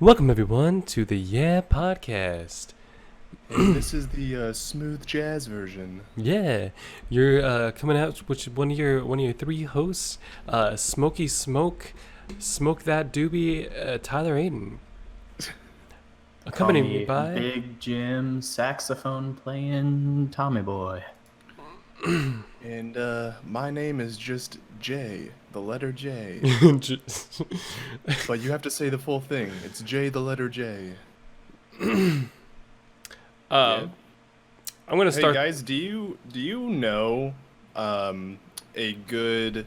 Welcome everyone to the Yeah Podcast. And this is the smooth jazz version. Yeah, you're coming out with one of your three hosts, Smoky Smoke That Doobie, Tyler Aiden, Call accompanied me by Big Jim, saxophone playing Tommy Boy. And my name is just J, the letter J. But you have to say the full thing. It's J, the letter J. Yeah. I'm gonna Hey start. guys, do you know a good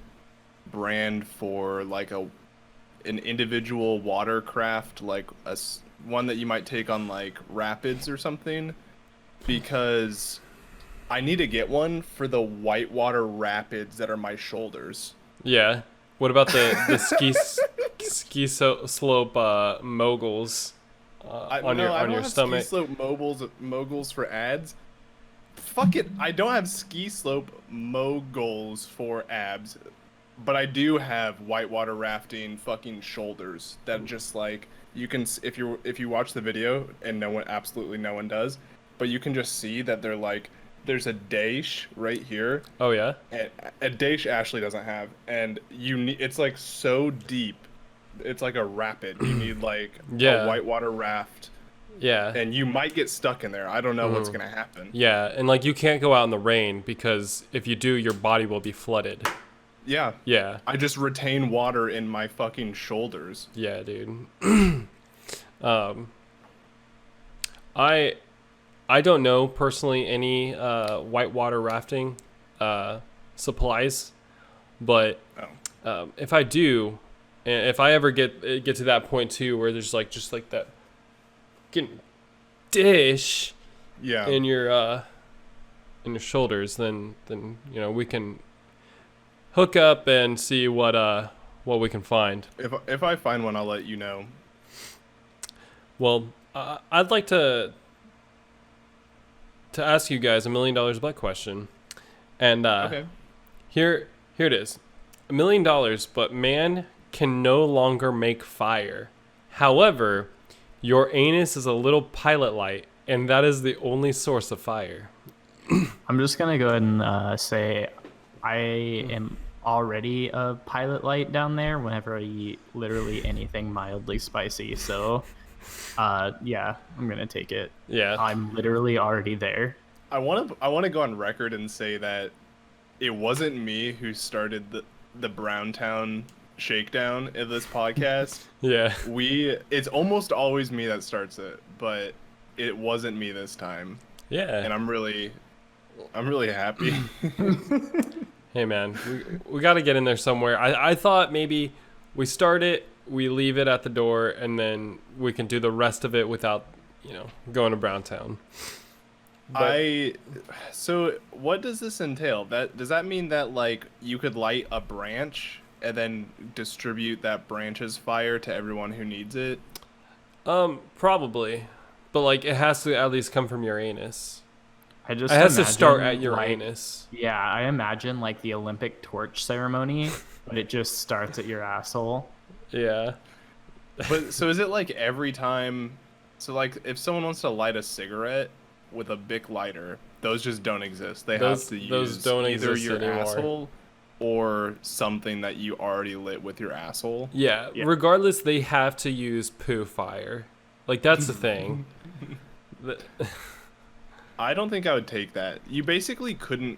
brand for like an individual watercraft, like one that you might take on like rapids or something? Because I need to get one for the whitewater rapids that are my shoulders. Yeah. What about the slope moguls on No, I don't your have stomach? ski slope moguls for ads. Fuck it, I don't have ski slope moguls for abs, but I do have whitewater rafting fucking shoulders that just like you can if you watch the video, and absolutely no one does, but you can just see that they're like there's a dash right here. Oh yeah. And a dash Ashley doesn't have, and it's like so deep. It's like a rapid. You need like Yeah. a whitewater raft, Yeah. and you might get stuck in there. I don't know what's gonna happen. Yeah, and like you can't go out in the rain because if you do, your body will be flooded. Yeah. Yeah. I just retain water in my fucking shoulders. Yeah, dude. I don't know personally any whitewater rafting supplies, but if I do, and if I ever get to that point too, where there's like just like that fucking dish Yeah. in your shoulders, then you know we can hook up and see what we can find. If I find one, I'll let you know. Well, I'd like to ask you guys $1,000,000 bet question, and Okay. here it is, $1,000,000, but man can no longer make fire. However, your anus is a little pilot light, and that is the only source of fire. I'm just gonna go ahead and say I am already a pilot light down there whenever I eat literally anything mildly spicy. So, yeah, I'm gonna take it. Yeah. I'm literally already there. I want to go on record and say that it wasn't me who started the Browntown shakedown in this podcast. Yeah. It's almost always me that starts it, but it wasn't me this time, Yeah. and I'm really happy. Hey man, we got to get in there somewhere. I thought maybe we start it, we leave it at the door, and then we can do the rest of it without, going to Browntown. So what does this entail? Does that mean that like you could light a branch and then distribute that branch's fire to everyone who needs it? Probably, but like it has to at least come from your anus. It has to start at your like, anus. Yeah, I imagine like the Olympic torch ceremony, but it just starts at your asshole. Yeah. But so is it like every time? So like if someone wants to light a cigarette with a Bic lighter, those just don't exist. They have to use either your anymore. asshole or something that you already lit with your asshole. Yeah. Yeah. Regardless, they have to use poo fire. Like that's the thing. I don't think I would take that. You basically couldn't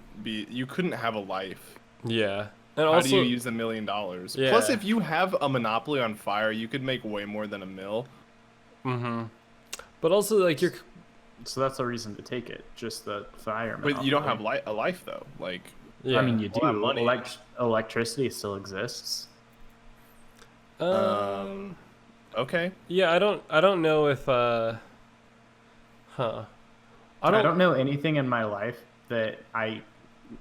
have a life. Yeah. And How also, do you use $1,000,000? Yeah. Plus, if you have a monopoly on fire, you could make way more than $1,000,000. but also like you're. So that's the reason to take it, just the fire. But you don't have monopoly. a life though. Like, Yeah. I mean, you All that do. money. Electricity still exists. okay. Yeah. I don't know if. I I don't know anything in my life that I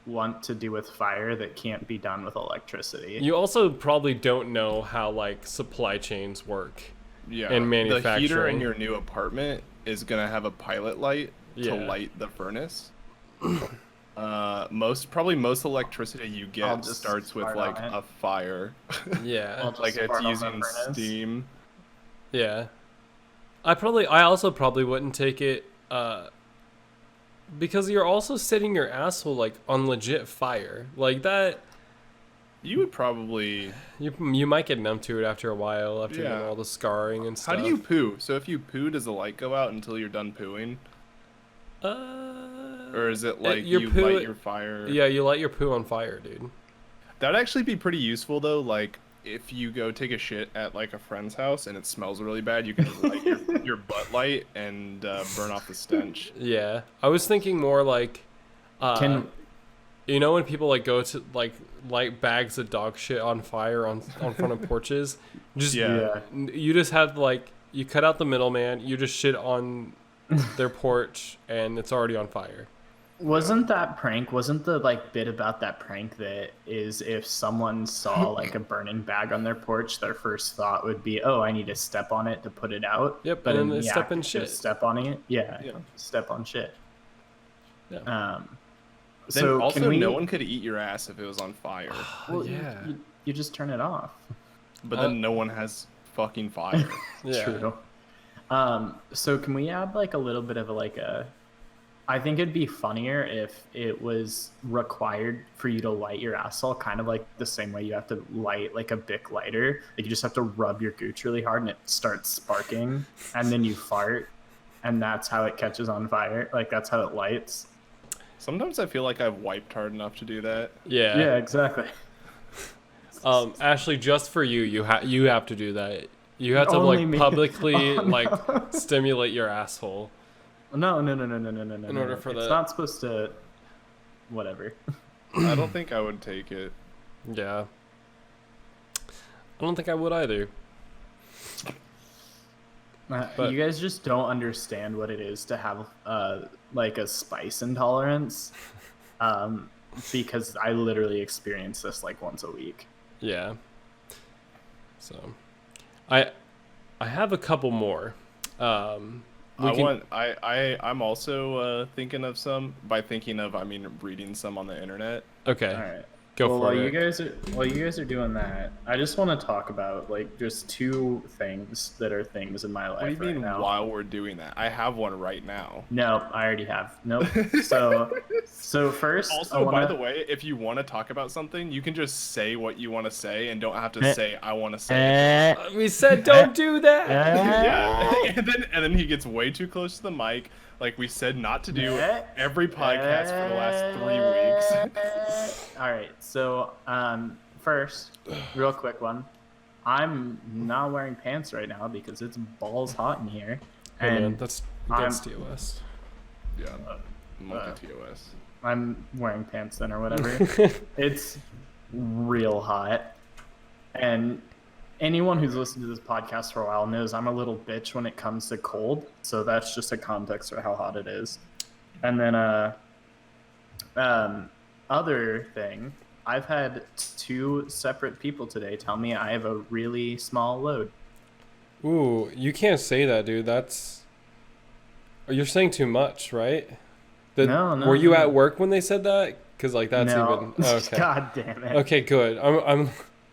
want to do with fire that can't be done with electricity. You also probably don't know how like supply chains work. Yeah. And The heater manufacturing. in your new apartment is gonna have a pilot light Yeah. to light the furnace. Most electricity you I'll get just starts with fart like on it. a fire. Yeah. I'll just Like it's fart on the using furnace. steam. Yeah. I also probably wouldn't take it, because you're also setting your asshole like on legit fire. Like that, You would probably. you might get numb to it after a while, after Yeah. all the scarring and stuff. How do you poo? So if you poo, does the light go out until you're done pooing, or is it like your you poo- light your fire? Yeah, you light your poo on fire, dude. That'd actually be pretty useful though. Like if you go take a shit at like a friend's house and it smells really bad, you can just light your butt light and burn off the stench. Yeah, I was thinking more like, Can you know when people like go to like light bags of dog shit on fire on front of porches, just Yeah. you just have like you cut out the middleman, you just shit on their porch and it's already on fire. wasn't the like bit about that prank that is if someone saw like a burning bag on their porch, their first thought would be, "Oh, I need to step on it to put it out." Yep, but and then in they the step act in of shit. just step on it. Yeah, Yeah. step on shit. Yeah. Then So also, can we? no one could eat your ass if it was on fire. Well, Yeah. you just turn it off. But then no one has fucking fire. Yeah. True. So can we add like a little bit of I think it'd be funnier if it was required for you to light your asshole kind of like the same way you have to light like a Bic lighter. Like you just have to rub your gooch really hard and it starts sparking and then you fart and that's how it catches on fire. Like that's how it lights. Sometimes I feel like I've wiped hard enough to do that. Yeah. Yeah, exactly. Ashley, just for you, you have to do that. You have to Only like me. publicly Oh, no. like stimulate your asshole. No. In In order for it's the- not supposed to whatever. I don't think I would take it. Yeah. I don't think I would either. But- You guys just don't understand what it is to have like a spice intolerance, because I literally experience this like once a week. Yeah. So, I have a couple more. I'm also thinking of some. By thinking of, I mean reading some on the internet. Okay. All right. Go well, for it. while you guys are doing that, I just want to talk about like just two things that are things in my life What do you right mean now. while we're doing that? I have one right now. No, I already have. Nope. So first, Also, by the way, if you want to talk about something, you can just say what you want to say and don't have to say I want to say it. We said don't do that. Yeah. and then he gets way too close to the mic, like we said not to do every podcast for the last 3 weeks. All right. So first, real quick one. I'm not wearing pants right now because it's balls hot in here, Hey, man, and that's I'm- against TOS. Yeah. Monkey TOS. I'm wearing pants then or whatever. It's real hot, and anyone who's listened to this podcast for a while knows I'm a little bitch when it comes to cold. So that's just a context for how hot it is. And then other thing, I've had two separate people today tell me I have a really small load. Ooh, you can't say that, dude. That's you're saying too much, right? No. Were you at work when they said that? Because like that's No. even okay. God damn it. Okay, good.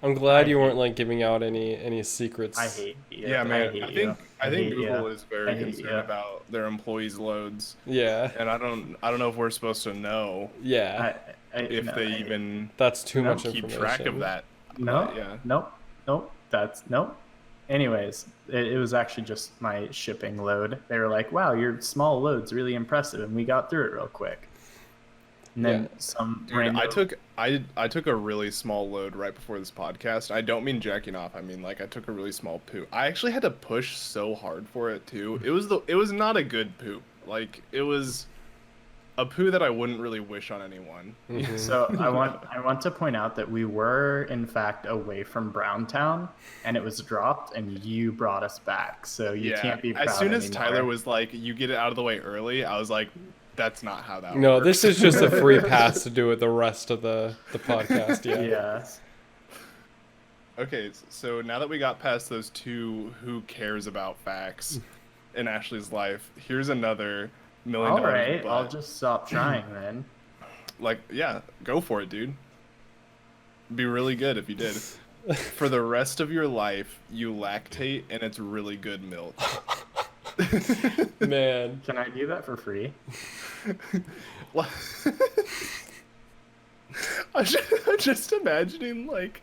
I'm glad you weren't like giving out any secrets. I hate you. Yeah, man. hate I you. think hate Google you. is very I hate concerned you. about their employees' loads, Yeah, and I don't know if we're supposed to know yeah. if no, they I- even That's too No, much keep information. track of that. No, Yeah. nope. That's nope. Anyways, it was actually just my shipping load. They were like, "Wow, your small load's really impressive," and we got through it real quick. And then Yeah. some Dude, random. I took a really small load right before this podcast. I don't mean jacking off. I mean like I took a really small poop. I actually had to push so hard for it too. It was not a good poop. Like it was a poo that I wouldn't really wish on anyone. Mhm. So I want to point out that we were in fact away from Browntown, and it was dropped, and you brought us back. So you can't be proud as soon as anymore. Tyler was like, "You get it out of the way early," I was like, "That's not how that No, works." this is just a free pass to do with the rest of the podcast. Yeah. Yeah. Okay, so now that we got past those two who cares about facts in Ashley's life, here's another $1 million. All right, butt. I'll just stop trying then. Like, yeah, go for it, dude. Be really good if you did. For the rest of your life, you lactate, and it's really good milk. Man. Can I do that for free? I'm just imagining like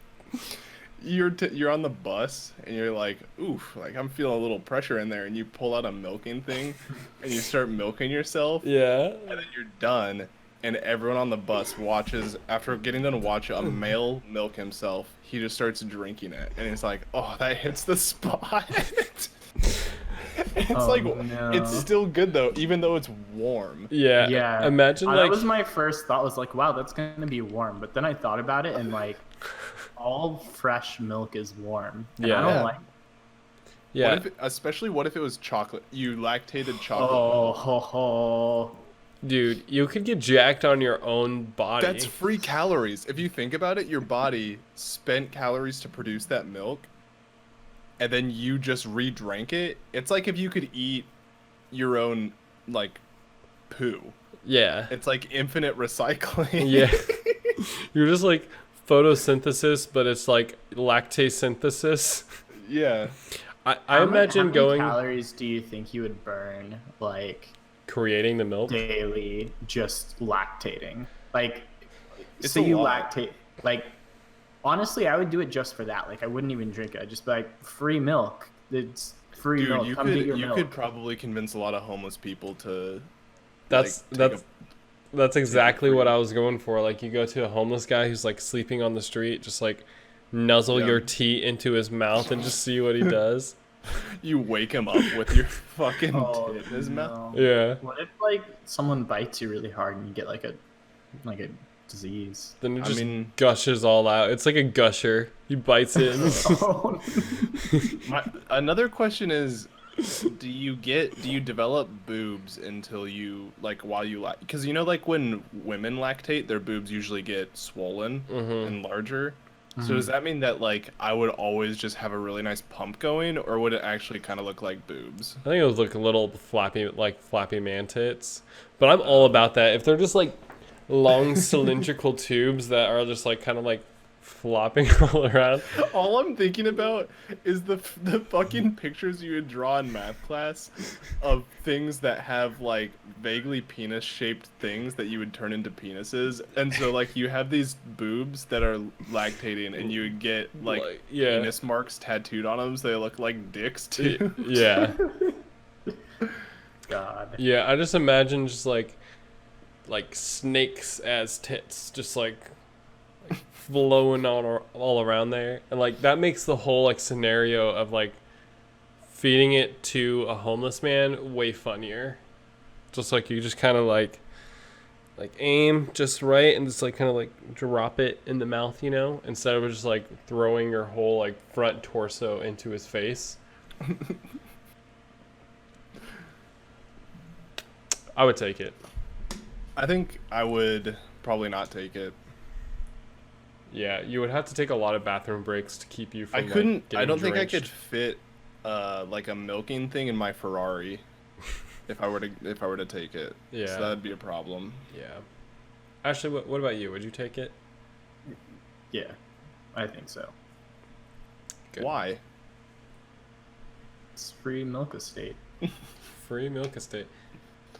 you're on the bus and you're like, oof, like I'm feeling a little pressure in there, and you pull out a milking thing and you start milking yourself, Yeah. and then you're done, and everyone on the bus watches. After getting done watching a male milk himself, he just starts drinking it, and it's like, oh, that hits the spot. It's Oh, like no. it's still good though, even though it's warm. Yeah. Yeah. Imagine that like was my first thought. Was like, wow, that's gonna be warm. But then I thought about it, and like, all fresh milk is warm. And Yeah. I don't Yeah. like. yeah. What if it was chocolate? You lactated chocolate. Oh, ho, ho. Dude, you could get jacked on your own body. That's free calories. If you think about it, your body spent calories to produce that milk, and then you just re-drank it. It's like if you could eat your own, like, poo. Yeah. It's like infinite recycling. Yeah. You're just like photosynthesis, but it's like lactase synthesis. Yeah. I How imagine many going calories do you think you would burn, like, creating the milk. daily, just lactating? Like, It's say a you lot. lactate. Like, honestly, I would do it just for that. Like, I wouldn't even drink it. I'd just be like, free milk. It's free Dude, milk. you Come get your could milk. probably convince a lot of homeless people to. That's like, take that's exactly free. what I was going for. Like you go to a homeless guy who's like sleeping on the street, just like nuzzle Yeah. your tea into his mouth and just see what he does. You wake him up with your fucking Oh, tit in his mouth. no. Yeah. What if, like, someone bites you really hard and you get, like a disease? Then it I just mean- gushes all out. It's like a gusher. He bites it. Another question is, do you develop boobs until you while you because like when women lactate, their boobs usually get swollen and larger. So does that mean that like I would always just have a really nice pump going, or would it actually kind of look like boobs? I think it would look a little flappy man tits. But I'm all about that. If they're just like long cylindrical tubes that are just like kind of like flopping all around. All I'm thinking about is the fucking pictures you would draw in math class of things that have like vaguely penis shaped things that you would turn into penises, and so like you have these boobs that are lactating, and you would get like yeah. penis marks tattooed on them, so they look like dicks too. Yeah. God. Yeah, I just imagine just like snakes as tits, just like flowing all around there, and like that makes the whole like scenario of like feeding it to a homeless man way funnier. Just like you just kind of like aim just right and just like kind of like drop it in the mouth, instead of just like throwing your whole like front torso into his face. I would take it. I think I would probably not take it. Yeah, you would have to take a lot of bathroom breaks to keep you from I couldn't. Like, getting I don't think I could drenched. fit like a milking thing in my Ferrari if I were to take it. Yeah. So that'd be a problem. Yeah. Ashley, what about you? Would you take it? Yeah, I think so. Good. Why? It's free milk estate. Free milk estate.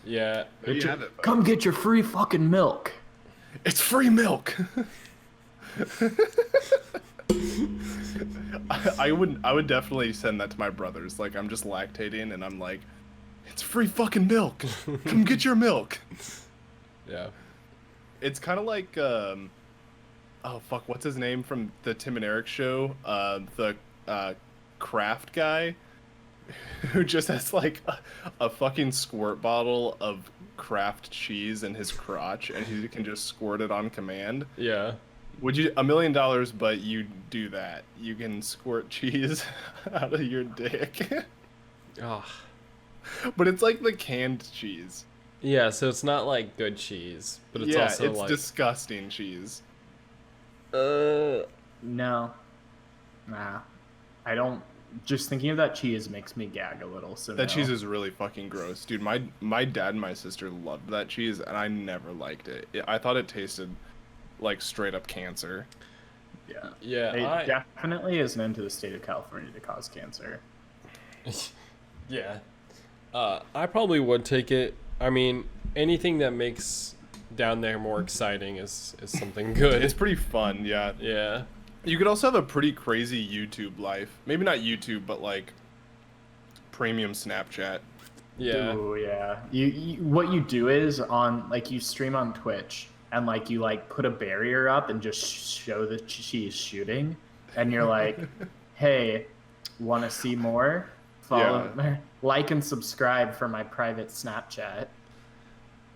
Yeah. There you have it. Come get your free fucking milk. It's free milk. I would definitely send that to my brothers. Like I'm just lactating and I'm like, it's free fucking milk. Come get your milk. Yeah. It's kind of like oh fuck, what's his name from the Tim and Eric show? The Kraft guy who just has like a fucking squirt bottle of Kraft cheese in his crotch, and he can just squirt it on command. Yeah. Would you $1 million, but you do that? You can squirt cheese out of your dick, Oh. but it's like the canned cheese. Yeah, so it's not like good cheese, but it's yeah, also it's like disgusting cheese. No. Nah. I don't. Just thinking of that cheese makes me gag a little. So That no. cheese is really fucking gross, dude. My dad and my sister loved that cheese, and I never liked it. I thought it tasted like straight up cancer. Yeah. Yeah, It definitely is known to the state of California to cause cancer. yeah. I probably would take it. I mean, anything that makes down there more exciting is something good. It's pretty fun, yeah. Yeah. You could also have a pretty crazy YouTube life. Maybe not YouTube, but like premium Snapchat. Yeah. Ooh, yeah. You what you do is on like you stream on Twitch and like you like put a barrier up and just show that she's shooting, and you're like, hey, want to see more? Follow, like and subscribe for my private Snapchat.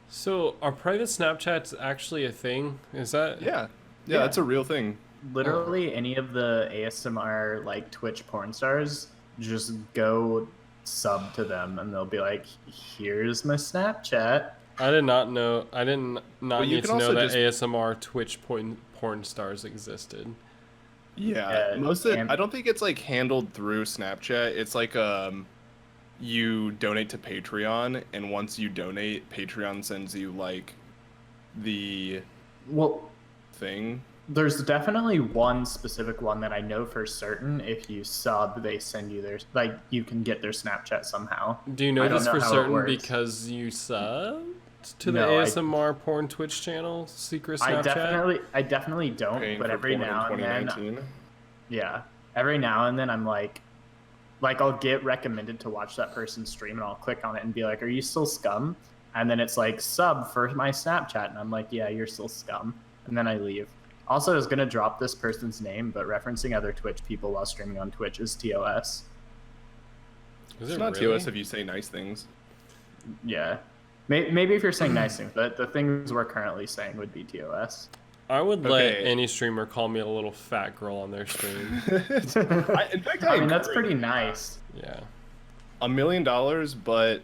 So, are private Snapchats actually a thing? Is that? Yeah, Yeah. that's a real thing. Literally, any of the ASMR like Twitch porn stars, just go sub to them, and they'll be like, "Here's my Snapchat." I did not know. I didn't not Well, you need can to know also that ASMR Twitch porn stars existed. Yeah, Yeah, most of it, and- I don't think it's like handled through Snapchat. It's like you donate to Patreon, and once you donate, Patreon sends you like the Well, thing. there's definitely one specific one that I know for certain. If you sub, they send you their like you can get their Snapchat somehow. Do you know I don't this know for how it certain works. because you subbed to the No, I- ASMR porn Twitch channel, secret Snapchat? I definitely don't. Paying But for every porn in now and then, 2019. yeah, every now and then I'm like I'll get recommended to watch that person's stream, and I'll click on it and be like, "Are you still scum?" And then it's like sub for my Snapchat, and I'm like, "Yeah, you're still scum," and then I leave. Also, I was gonna drop this person's name, but referencing other Twitch people while streaming on Twitch is TOS. Is It's it not really? TOS if you say nice things. Yeah, maybe if you're saying nice things, but the things we're currently saying would be TOS. I would let Okay. any streamer call me a little fat girl on their stream. In fact, I mean, that's encourage pretty nice. Yeah. $1 million, but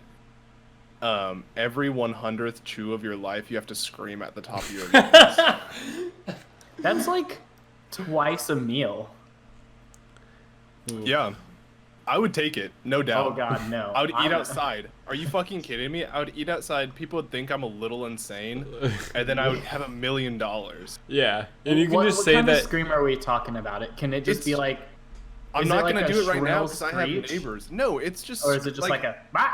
every 100th chew of your life, you have to scream at the top of your lungs. That's like twice a meal. Yeah, I would take it, no doubt. Oh God, no. I would eat outside. Are you fucking kidding me? I would eat outside. People would think I'm a little insane, and then I would have $1 million. Yeah. And you can what, just what say kind that. of scream are we talking about? It can it just be It's- like, I'm Is not it like gonna a do it right now shrill because I have screech? neighbors. No, it's just. or is it just like a? "Bah!"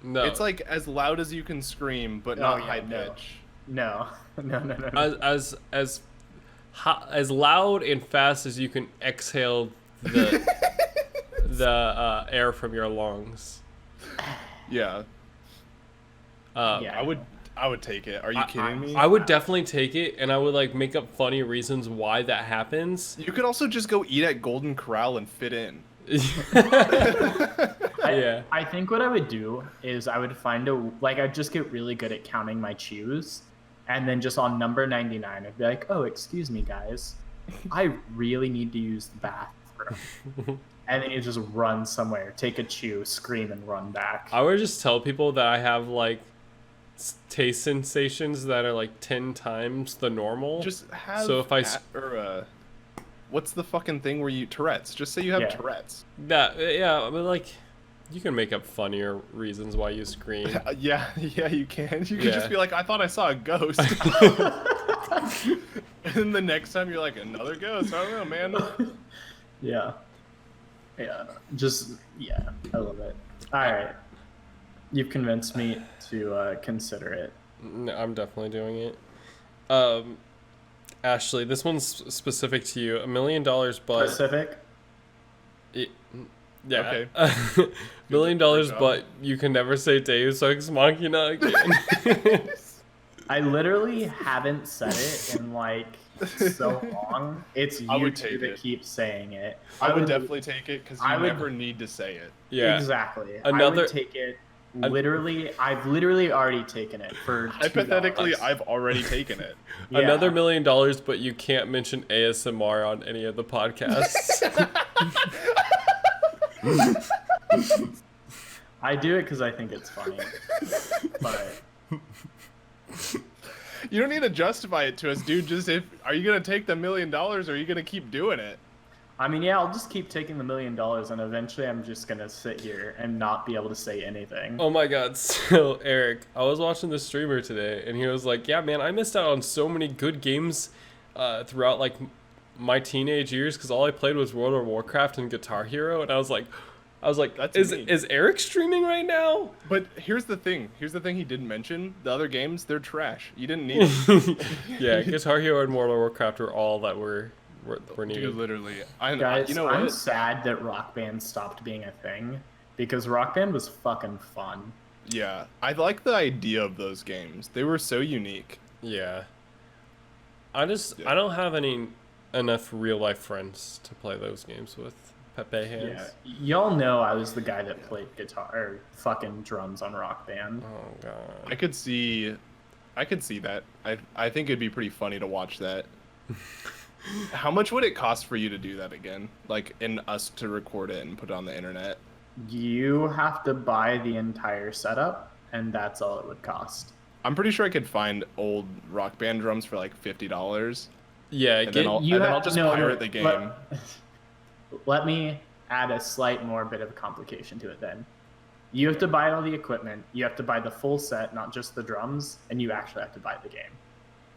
No. It's like as loud as you can scream, but Oh, not yeah, high no. pitch. No, no. as loud and fast as you can exhale the air from your lungs. Yeah, Yeah. I would take it. Are you kidding me? I would definitely take it, and I would like make up funny reasons why that happens. You could also just go eat at Golden Corral and fit in. Yeah. I think what I would do is I would find I'd just get really good at counting my chews, and then just on number 99, I'd be like, "Oh, excuse me, guys, I really need to use the bathroom." And then you just run somewhere, take a chew, scream, and run back. I would just tell people that I have like taste sensations that are like 10 times the normal. Just have. So if I what's the fucking thing where you Tourette's? Just say you have Yeah. Tourette's. that, yeah, but like you can make up funnier reasons why you scream. Yeah, you can. You can Yeah. just be like, I thought I saw a ghost. And then the next time you're like, another ghost. I don't know, man. Yeah. I love it. All right, you've convinced me to consider it. No, I'm definitely doing it. Ashley, this one's specific to you. $1 million, but Pacific. yeah, Okay. $1 million, Good job. but you can never say Deus Ex Machina again. I literally haven't said it in like so long. It's I you would two take that it. keep saying it. I would definitely take it because you I would- never need to say it. Yeah. Exactly. I Another- would take it. Literally, I've literally already taken it for Hypothetically, $2. I've already taken it. Yeah. Another $1 million, but you can't mention ASMR on any of the podcasts. I do it because I think it's funny. But You don't need to justify it to us, dude. Just are you gonna take the $1 million or are you gonna keep doing it? I mean, yeah, I'll just keep taking the $1 million, and eventually I'm just gonna sit here and not be able to say anything. Oh my god. So, Eric, I was watching the streamer today, and he was like, yeah, man, I missed out on so many good games throughout, like, my teenage years, because all I played was World of Warcraft and Guitar Hero, and I was like, I was like, That's is me. Eric streaming right now? But here's the thing. Here's the thing he didn't mention. The other games, they're trash. You didn't need them. Yeah, Guitar Hero and World of Warcraft are all that were needed. Dude, literally. Guys, You know I'm what? sad that Rock Band stopped being a thing because Rock Band was fucking fun. Yeah, I like the idea of those games. They were so unique. Yeah. I don't have enough real life friends to play those games with. Pepe hands. Yeah, y'all know I was the guy that played guitar or fucking drums on Rock Band. Oh god. I could see that. I think it'd be pretty funny to watch that. How much would it cost for you to do that again? Like, in us to record it and put it on the internet? You have to buy the entire setup, and that's all it would cost. I'm pretty sure I could find old Rock Band drums for like $50. Yeah, And then I'll just pirate the game. Let me add a slight more bit of complication to it then. You have to buy all the equipment, you have to buy the full set, not just the drums, and you actually have to buy the game.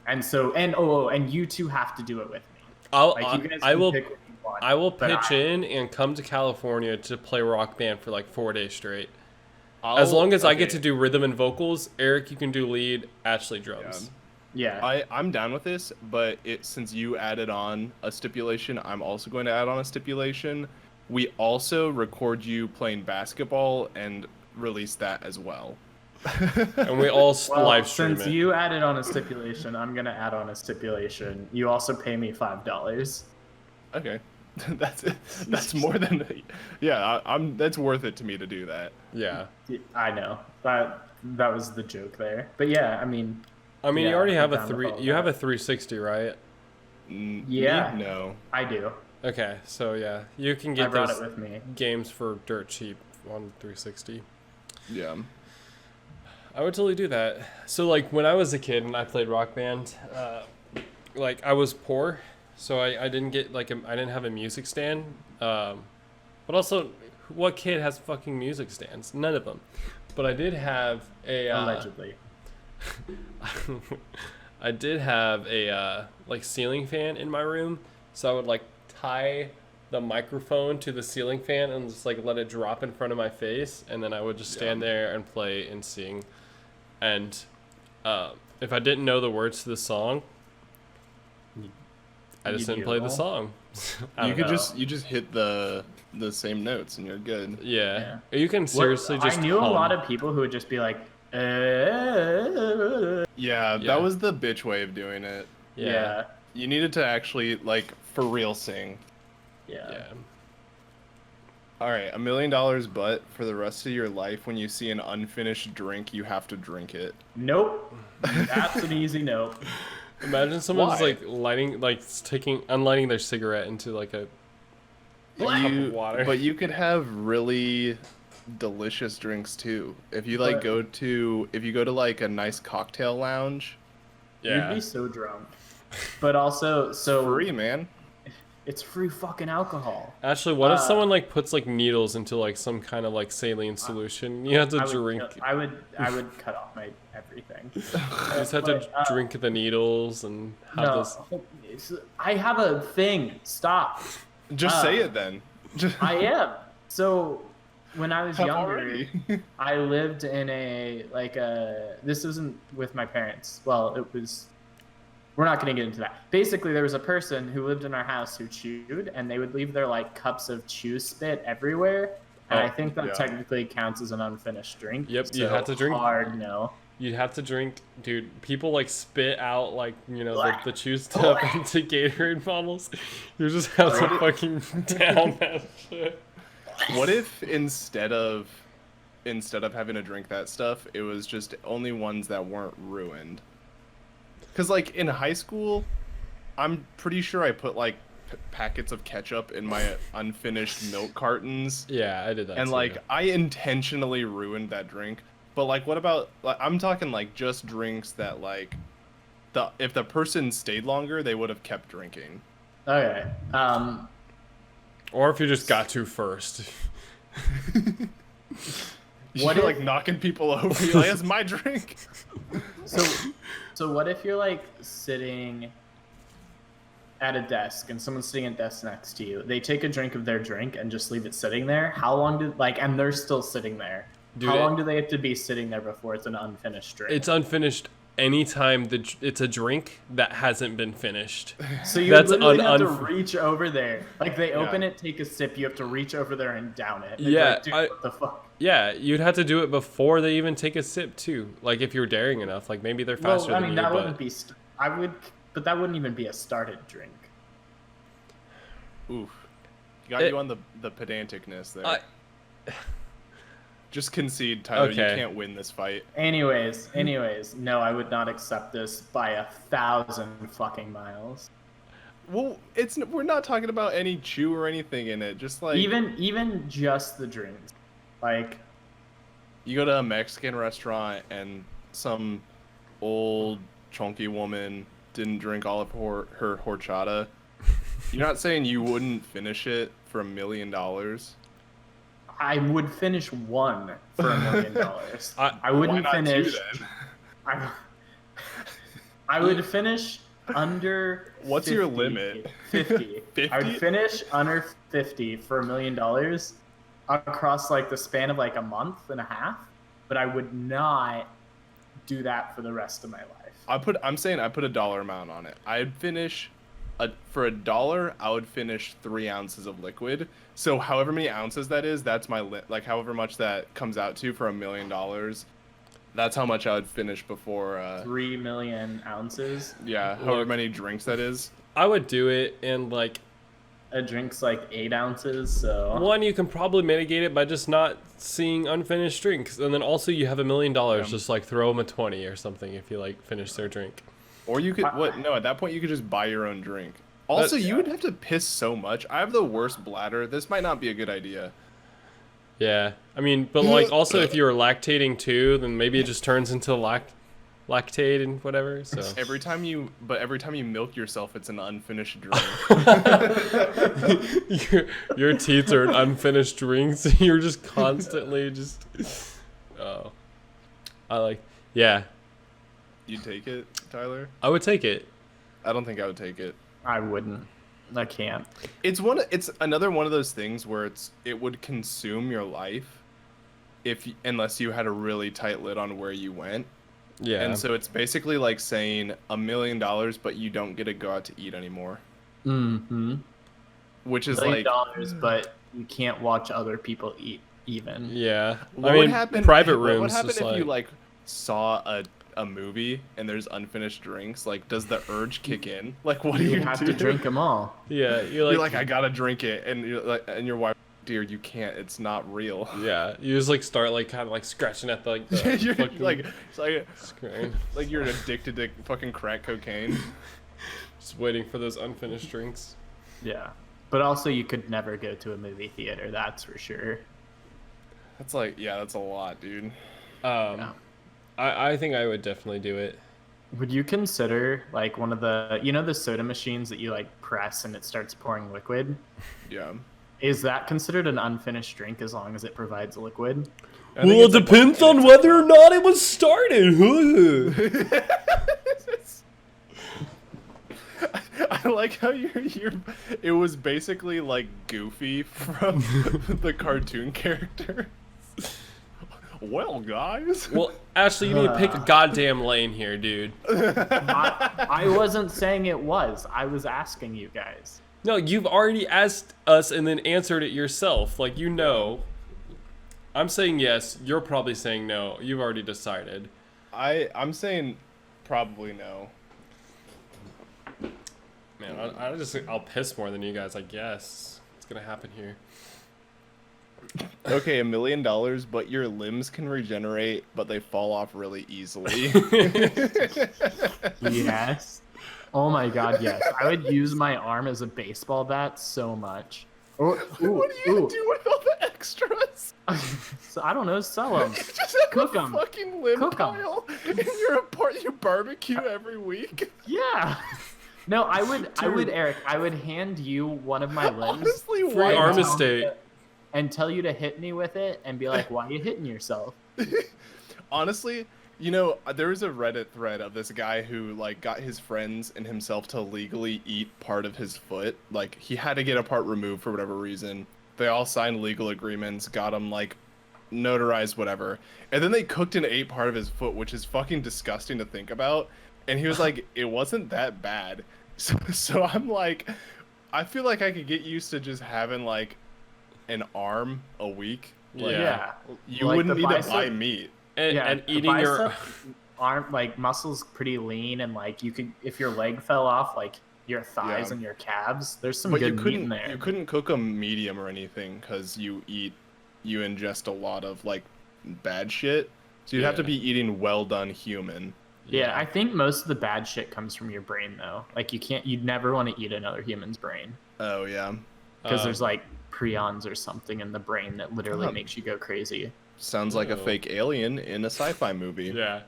And so, and you two have to do it with me. I will pick what you want, I will but pitch in and come to California to play Rock Band for like 4 days straight. I'll- As long as I get okay. to do rhythm and vocals, Eric, you can do lead, Ashley drums. Yeah. I'm down with this, but since you added on a stipulation, I'm also going to add on a stipulation. We also record you playing basketball and release that as well. And we all Well, live stream since it. you added on a stipulation, I'm gonna add on a stipulation. You also pay me $5. Okay, that's more than yeah. That's worth it to me to do that. Yeah. I know that was the joke there, but yeah, I mean, You Yeah, already have I'm a down with all you have that. a 360, right? Yeah. No. I do. Okay, so yeah, you can I get brought those it with me. games for dirt cheap on 360. Yeah. I would totally do that. So like when I was a kid and I played Rock Band, like I was poor, so I didn't get I didn't have a music stand. But also, what kid has fucking music stands? None of them. But I did have a Allegedly. I did have a ceiling fan in my room, so I would like tie the microphone to the ceiling fan and just like let it drop in front of my face, and then I would just stand there and play and sing. And if I didn't know the words to the song, I just You didn't play the doodle. song. I You don't could know. just hit the same notes and you're good. Yeah. You can seriously just I knew a hum. lot of people who would just be like, Yeah, Yeah. that was the bitch way of doing it. yeah. You needed to actually for real sing. Yeah. All right, $1 million, but for the rest of your life, when you see an unfinished drink, you have to drink it. Nope. That's an easy nope. Imagine someone's Why? unlighting their cigarette into like a cup of water. But you could have really delicious drinks too. If you But- go to like a nice cocktail lounge, Yeah. You'd be so drunk. But also, so free, man. it's free fucking alcohol. Actually, what if Uh, someone puts needles into some kind of saline solution? You have to I would, drink. I would cut off my everything. You just have to drink the needles and have No, this. I have a thing. Stop. Just say it then. I am. So when I was younger, Already. I lived in this wasn't with my parents. Well, it was. We're not going to get into that. Basically, there was a person who lived in our house who chewed, and they would leave their cups of chew spit everywhere. And Oh, I think that yeah. technically counts as an unfinished drink. Yep, you so have to drink- Hard no. You'd have to drink, dude. People spit out the chew stuff into Gatorade bottles. You just have to fucking down that shit. What if instead of having to drink that stuff, it was just only ones that weren't ruined? Because in high school, I'm pretty sure I put packets of ketchup in my unfinished milk cartons, Yeah, I did that. and too. I intentionally ruined that drink. But what about I'm talking just drinks that if the person stayed longer, they would have kept drinking. Okay. Or if you just got to first. What You're if- knocking people over? You're it's my drink. So what if you're sitting at a desk and someone's sitting at a desk next to you, they take a drink of their drink and just leave it sitting there, how long do and they're still sitting there. Dude, how long do they have to be sitting there before it's an unfinished drink? It's unfinished anytime it's a drink that hasn't been finished. So you That's literally have to reach over there. Like they open it, take a sip, you have to reach over there and down it. It's Yeah, like, dude, what the fuck? Yeah, you'd have to do it before they even take a sip too. Like if you're daring enough, like maybe they're faster Well, I than mean, you. that But wouldn't be. But that wouldn't even be a started drink. Oof. Got you on the pedanticness there. Just concede, Tyler. Okay. You can't win this fight. Anyways, no, I would not accept this by 1,000 fucking miles. Well, we're not talking about any chew or anything in it. Just like Even just the drinks, like you go to a Mexican restaurant and some old chunky woman didn't drink all of her horchata. You're not saying you wouldn't finish it for $1 million? I would finish one for $1 million. I wouldn't Why not finish. two, then? I would finish under. What's 50, your limit? 50. 50? I would finish under 50 for $1 million across like the span of like a month and a half, but I would not do that for the rest of my life. I'm saying I put a dollar amount on it. I'd finish for $1. I would finish 3 ounces of liquid. So however many ounces that is, that's my like however much that comes out to for $1 million. That's how much I would finish before. 3 million ounces. Yeah, however many drinks that is. I would do it in like A drink's like 8 ounces, so. one. You can probably mitigate it by just not seeing unfinished drinks, and then also you have $1 million. Just like throw them a 20 or something if you like finish their drink. Or you could No, at that point you could just buy your own drink. Also, you would have to piss so much. I have the worst bladder. This might not be a good idea. Yeah, I mean, but like also if you're lactating too, then maybe it just turns into lactate and whatever. So Every time you milk yourself, it's an unfinished drink. your teeth are an unfinished drink, so you're just constantly just. Oh, yeah. You take it, Tyler? I would take it. I don't think I would take it. I wouldn't. I can't. It's another one of those things where it would consume your life unless you had a really tight lid on where you went. Yeah. And so it's basically like saying $1 million, but you don't get to go out to eat anymore. Mm-hmm. Which is $1 like million, but you can't watch other people eat even. Yeah. What I would mean, happen? private What rooms. would happen just if you like saw a movie and there's unfinished drinks? Like, does the urge kick in? Like, what do You you have do? to drink them all. Yeah, You're like, I gotta drink it, and you're like, and your wife, dear, you can't. It's not real. Yeah, you just like start like kind of like scratching at the You're fucking like, it's like, screen, like you're addicted to fucking crack cocaine. just waiting for those unfinished drinks. Yeah. But also, you could never go to a movie theater, that's for sure. That's like, yeah, that's a lot, dude. Yeah. I think I would definitely do it. Would you consider, like, one of the, the soda machines that you, like, press and it starts pouring liquid? Yeah. Is that considered an unfinished drink as long as it provides liquid? I think Well, it it's like depends on whether or not it was started. I like how it was basically like Goofy from the cartoon character. Well, guys. Well, Ashley, you need to pick a goddamn lane here, dude. I wasn't saying it was. I was asking you guys. No, you've already asked us and then answered it yourself. Like, you know. I'm saying yes. You're probably saying no. You've already decided. I'm saying probably no. Man, I'll piss more than you guys, I guess. What's gonna happen here? Okay, $1 million, but your limbs can regenerate, but they fall off really easily. Yes. Oh my god, yes. I would use my arm as a baseball bat so much. Or, What are you gonna do with all the extras? So, I don't know, sell them. Just have Cook a 'em. fucking limb Cook 'em. pile in you barbecue every week. Yeah. No, I would, Eric, I would hand you one of my limbs. Honestly, Free why arm not? estate. And tell you to hit me with it and be like, why are you hitting yourself? Honestly, You know, there was a Reddit thread of this guy who like got his friends and himself to legally eat part of his foot. Like he had to get a part removed for whatever reason. They all signed legal agreements, got him like notarized, whatever. And then they cooked and ate part of his foot, which is fucking disgusting to think about. And he was like, it wasn't that bad. So I'm like, I feel like I could get used to just having like an arm a week. Like, Yeah. You Like, wouldn't the need to bicep- buy meat. And the eating your bicep arm, like muscles pretty lean, and like you could, if your leg fell off, like your thighs Yeah. and your calves, there's some But good you meat couldn't in there. you couldn't cook them medium or anything because you ingest a lot of like bad shit. So you'd have to Yeah. be eating well done human. Yeah, I think most of the bad shit comes from your brain though. Like you'd never want to eat another human's brain Oh yeah. because there's like prions or something in the brain that literally Oh. makes you go crazy. Sounds like a Oh. fake alien in a sci-fi movie. Yeah.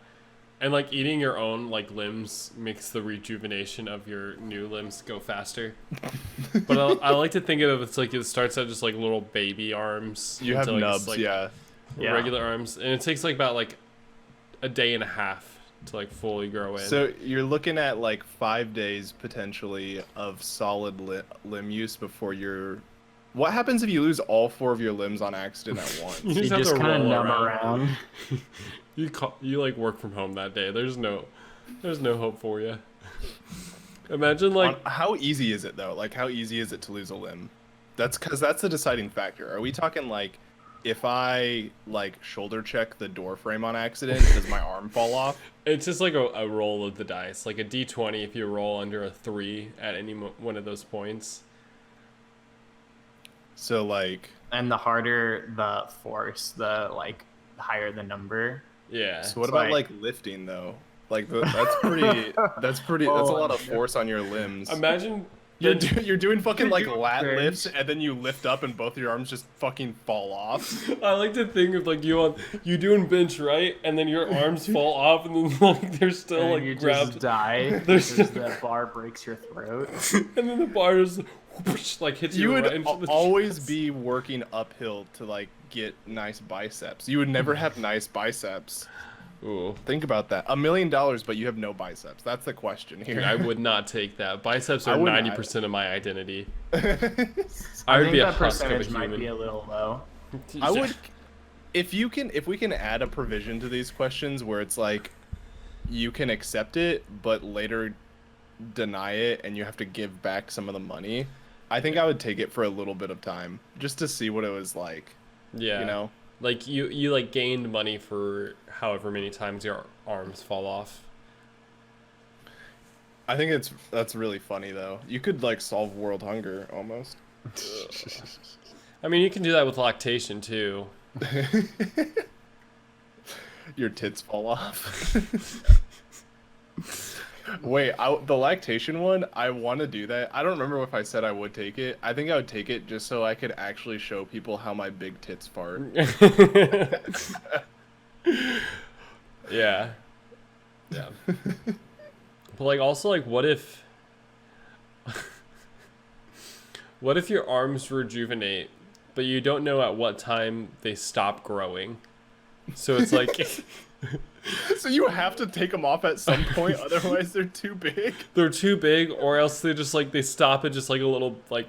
And like eating your own like limbs makes the rejuvenation of your new limbs go faster. But I like to think of it's like it starts out just like little baby arms. You have until, like, nubs, it's, like, yeah. Yeah. regular arms, and it takes like about like a day and a half to like fully grow in. So you're looking at like 5 days potentially of solid limb use before you're. What happens if you lose all 4 of your limbs on accident at once? You You have just to kind of roll numb around. you like work from home that day. There's no hope for you. Imagine like How easy is it though? Like how easy is it to lose a limb? That's because that's the deciding factor. Are we talking like if I like shoulder check the door frame on accident, does my arm fall off? it's just like a roll of the dice, like a d20. If you roll under a 3 at any one of those points, So like, And the harder the force, the like higher the number. yeah. so what It's about like- like lifting though? Like that's pretty. That's a lot of force on your limbs. Imagine You're doing fucking like doing lat bench. lifts and then you lift up and both of your arms just fucking fall off. I like to think of like you doing bench, right, and then your arms fall off, and then like they're still And like you grabbed, just die There's- because the bar breaks your throat. and then the bar just whoosh, like hits You you would right into the always chest. be working uphill to like get nice biceps. You would never have nice biceps. Ooh. Think about that. $1 million, but you have no biceps. That's the question here. I would not take that. Biceps I are wouldn't 90% of my identity. I I would think be a that husk of a percentage might be human. a little low. I would, if we can add a provision to these questions where it's like, you can accept it, but later deny it, and you have to give back some of the money. I think I would take it for a little bit of time just to see what it was like. Yeah. You know. Like you like gained money for however many times your arms fall off. I think that's really funny though. You could like solve world hunger almost. I mean, you can do that with lactation too. Your tits fall off. Wait, the lactation one, I want to do that. I don't remember if I said I would take it. I think I would take it just so I could actually show people how my big tits fart. Yeah. Yeah. But like also like what if your arms rejuvenate, but you don't know at what time they stop growing? So it's like So you have to take them off at some point, otherwise they're too big. they're too big, or else they just like they stop at just like a little like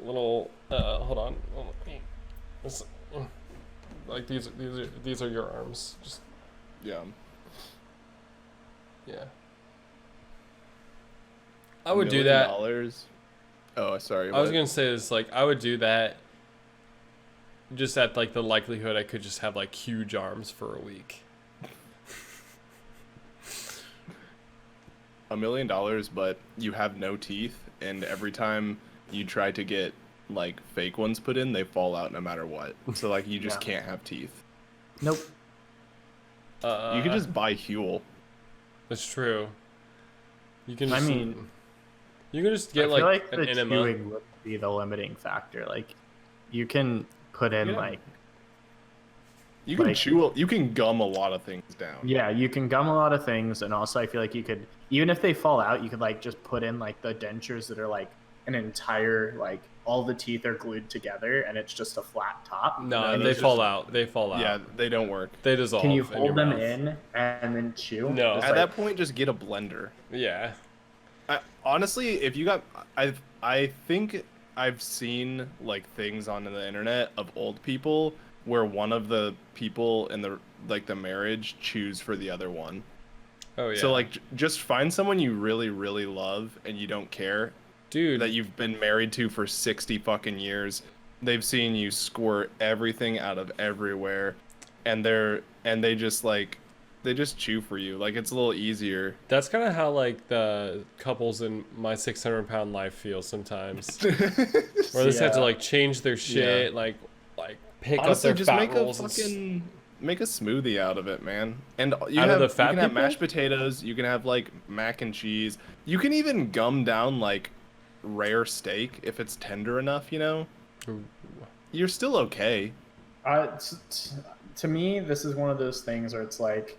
little hold on. This- like these are your arms. Just Yeah. yeah. I would do that. $1 Oh, sorry. I was what? gonna say is like I would do that just at like the likelihood I could just have like huge arms for a week. $1 million, but you have no teeth, and every time you try to get like fake ones put in, they fall out no matter what. So like you just Yeah. can't have teeth. Nope. You could just buy Huel. That's true. You can. I Just, mean, you can just I get feel like, like an the enema. chewing would be the limiting factor. Like, you can put in Yeah. like, You can Like- you can gum a lot of things down. yeah, you can gum a lot of things, and also I feel like you could, even if they fall out, you could like just put in like the dentures that are like an entire like all the teeth are glued together and it's just a flat top. No, No, they those fall just- out. They fall out. Yeah, they don't work. They dissolve. Can you in your hold them mouth. in and then chew? No. Just At like- that point, just get a blender. Yeah. Honestly, if you got, I think I've seen like things on the internet of old people where one of the people in the marriage choose for the other one. Oh yeah. So like, just find someone you really, really love and you don't care dude, that you've been married to for 60 fucking years. They've seen you squirt everything out of everywhere, and they just chew for you. Like, it's a little easier. that's kind of how like the couples in My 600-Pound Life feel sometimes, where they just have to Yeah. like change their shit, Yeah. like pick Honestly, up their just fat make a rolls. make a smoothie out of it, man. And you Out of have, the fat you can have people? mashed potatoes. You can have like mac and cheese. You can even gum down like rare steak if it's tender enough. You know, Ooh. you're still okay. To me, this is one of those things where it's like,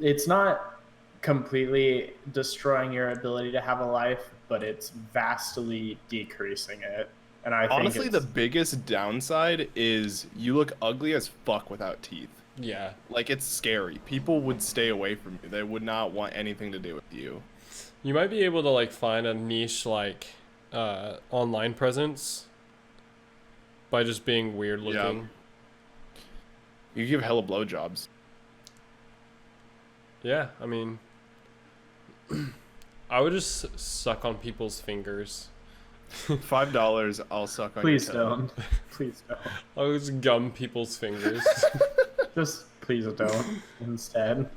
it's not completely destroying your ability to have a life, but it's vastly decreasing it. And I think Honestly, the it's, biggest downside is you look ugly as fuck without teeth. Yeah. Like, it's scary. People would stay away from you. They would not want anything to do with you. You might be able to like find a niche like online presence by just being weird looking. You give hella blowjobs. Yeah, I mean, I would just suck on people's fingers. $5, I'll suck on please your toe. don't. Please don't. I would just gum people's fingers. Just please don't instead.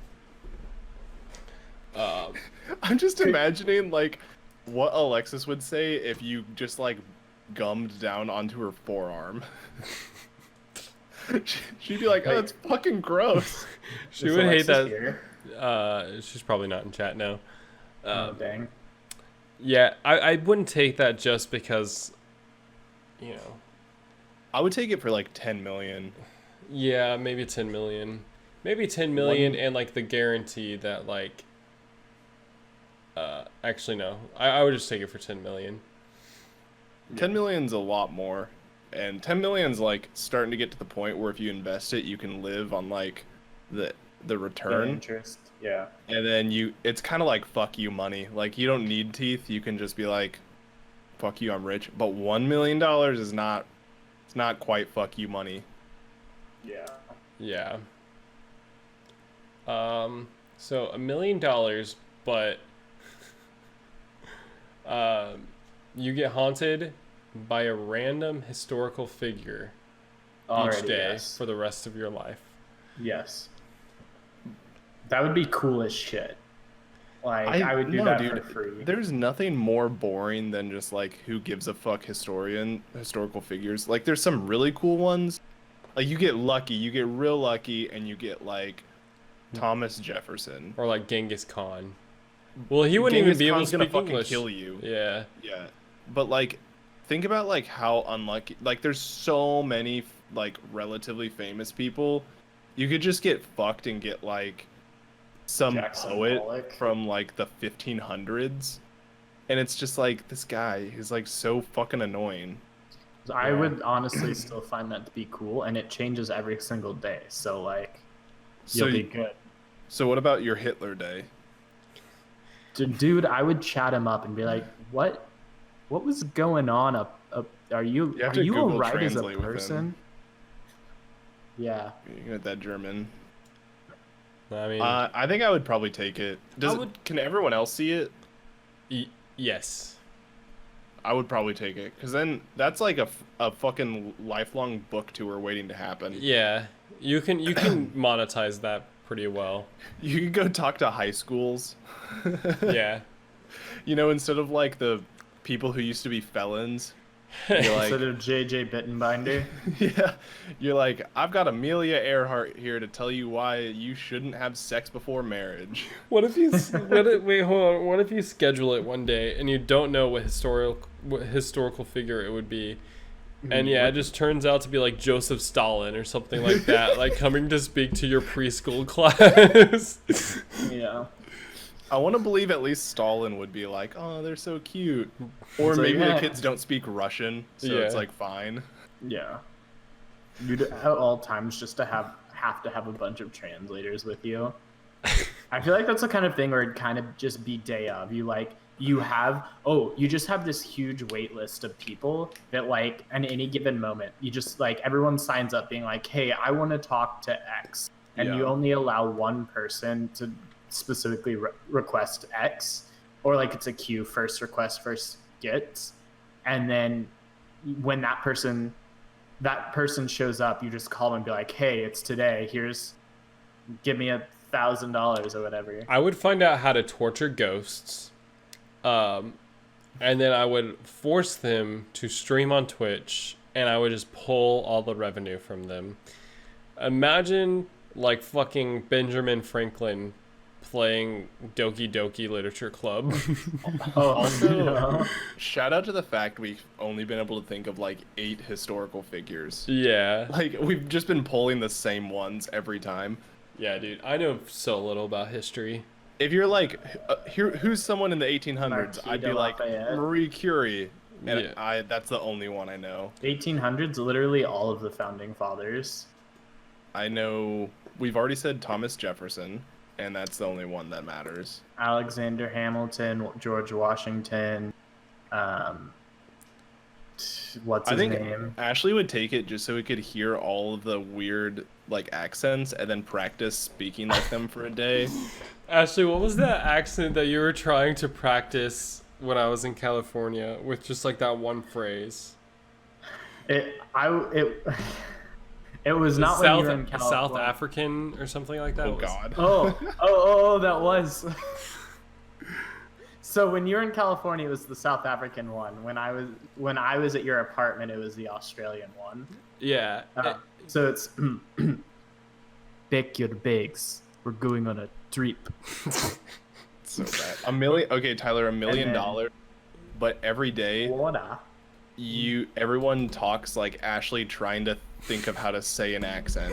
I'm just imagining, like, what Alexis would say if you just, like, gummed down onto her forearm. She'd be like, oh, that's fucking gross. She Is would hate Alexis that. here? She's probably not in chat now. Oh, dang. Yeah, I wouldn't take that just because, you know. I would take it for, like, 10 million. Yeah, maybe 10 million. Maybe 10 million and, like, the guarantee that, like... actually, no. I would just take it for 10 million. 10 million's a lot more. And 10 million's, like, starting to get to the point where if you invest it, you can live on, like, the The return. interest. Yeah. And then it's kind of like fuck you money. Like, you don't need teeth. You can just be like, fuck you, I'm rich. But $1 million is not, it's not quite fuck you money. Yeah. Yeah. So $1 million, but you get haunted by a random historical figure Already, each day yes. for the rest of your life. Yes. That would be cool as shit. Like, I would do no, that dude, for free. There's nothing more boring than just like who gives a fuck historical figures. Like, there's some really cool ones. Like, you get lucky, you get real lucky, and you get like Thomas Jefferson. Or like Genghis Khan. Well, he wouldn't Genghis even be able to Khan's gonna speak fucking English. kill you. Yeah. Yeah, but like, think about like how unlucky. Like, there's so many like relatively famous people. You could just get fucked and get like some Jackson poet Pollock. from like the 1500s, and it's just like this guy who's like so fucking annoying. I would honestly still find that to be cool, and it changes every single day. So, like, So you'll be you- good. So what about your Hitler day? Dude, I would chat him up and be like, what was going on up are you You have are to you Google alright as a Translate with him. person? Yeah. You get that German. I mean, I think I would probably take it. Can everyone else see it? yes. I would probably take it, because then that's like a fucking lifelong book tour waiting to happen. Yeah. You can monetize that pretty well. You could go talk to high schools. Yeah. You know, instead of like the people who used to be felons, you're like, Instead of JJ Bittenbinder. yeah, you're like, I've got Amelia Earhart here to tell you why you shouldn't have sex before marriage. What if you wait, hold on. What if you schedule it one day and you don't know what historical figure it would be? And yeah, it just turns out to be like Joseph Stalin or something like that, like coming to speak to your preschool class. Yeah. I want to believe at least Stalin would be like, oh, they're so cute. Or It's like, maybe "Eh." the kids don't speak Russian, so it's Yeah. like fine. Yeah. You'd at all times just to have to have a bunch of translators with you. I feel like that's the kind of thing where it'd kind of just be day of. You just have this huge wait list of people that like at any given moment, you just like everyone signs up being like, hey, I want to talk to X. And Yeah. you only allow one person to specifically request X, or like it's a queue, first request, first gets. And then when that person shows up, you just call them and be like, hey, it's today. Give me $1,000 or whatever. I would find out how to torture ghosts, and then I would force them to stream on Twitch, and I would just pull all the revenue from them. Imagine like fucking Benjamin Franklin playing Doki Doki Literature Club. Oh, Also, no. shout out to the fact we've only been able to think of like 8 historical figures. Yeah. Like, we've just been pulling the same ones every time. Yeah, dude. I know so little about history. If you're like, who's someone in the 1800s? Marquis I'd be de like, Lafayette. Marie Curie. And Yeah. that's the only one I know. 1800s, literally all of the founding fathers. I know, we've already said Thomas Jefferson, and that's the only one that matters. Alexander Hamilton, George Washington, what's I his think name? Ashley would take it just so we could hear all of the weird, like, accents and then practice speaking like them for a day. Ashley, what was that accent that you were trying to practice when I was in California with just like that one phrase? It was not when you were in California. South African or something like that. Oh, Was- God. Oh, that was. So when you were in California, it was the South African one. When I was at your apartment, it was the Australian one. Yeah. So it's pick your bags. We're going on a trip. So bad. Okay, Tyler, $1 million, but every day Water. everyone talks like Ashley trying to think of how to say an accent.